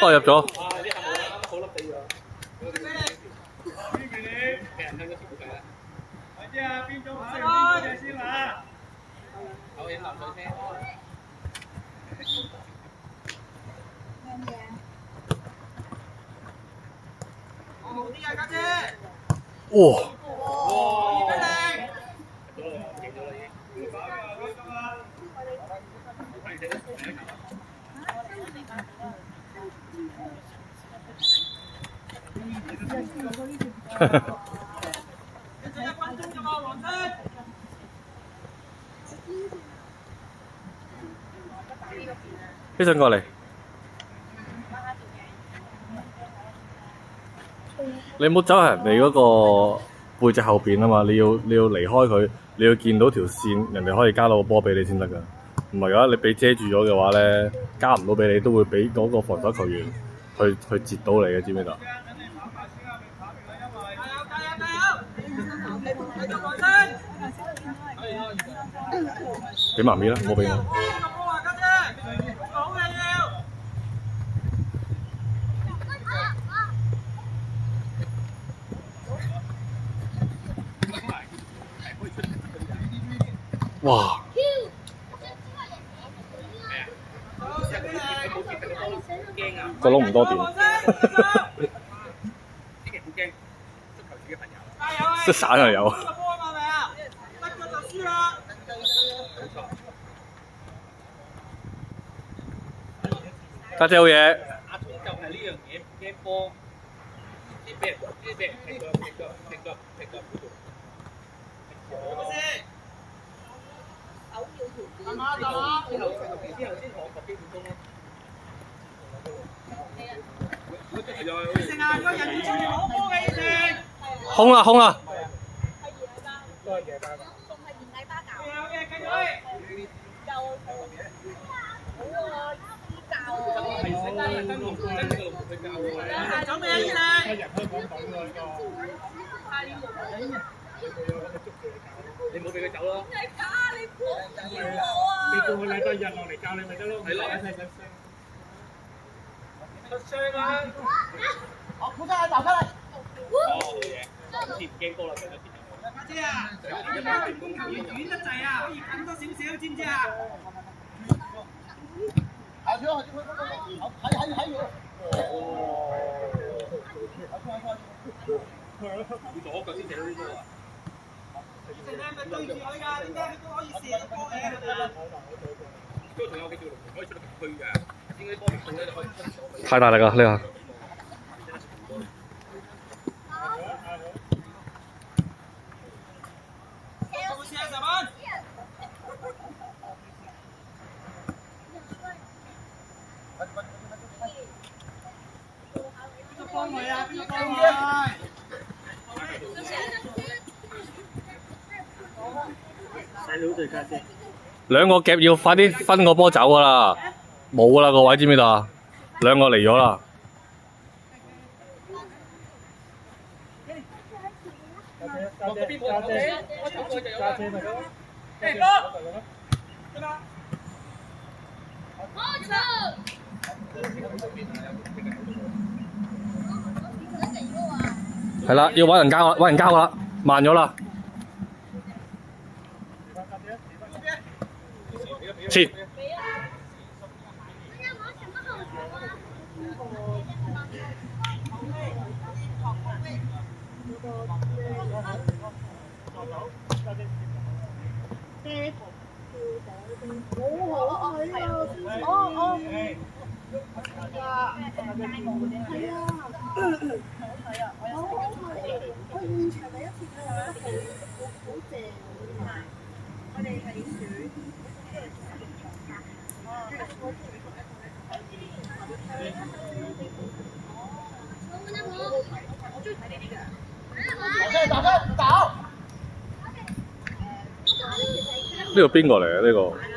都係入咗。哇！飛上過嚟，你唔好走人哋嗰個背脊後邊啊嘛！你要離開佢，你要見到條線，人哋可以加到個波俾你先得㗎。唔係嘅話，你俾遮住咗嘅話咧，加唔到俾你，都會俾嗰個防守球員去截到你嘅，知唔知道？俾媽咪啦，唔好俾我。哇！個窿唔多電，識散又有。家姐好嘢。阿聰就係呢樣嘢驚波，啲俾人踢腳。空啦！仲係現禮巴搞。走咩你冇俾佢走咯。你假你估要我啊！你叫佢禮拜日落嚟教你咪得咯。係咯。出聲啦！好，負責人走出嚟。好嘢，接驚波啦，上咗前。家姐啊，公球員遠得滯啊，可以近多少少，知唔知啊？下住咯，喺。左腳先射到呢波啊！以前咧咪對住佢㗎，點解佢都可以射到波嘅？都仲有幾條龍可以出得去嘅，點解波唔到咧就可以？太大力啦！呢個。兩個夾要快啲分個波走㗎啦，冇㗎啦個位，知唔知道啊？兩個嚟咗啦。係啦，要揾人交啦，慢咗啦。切！呢個邊個嚟啊？呢個？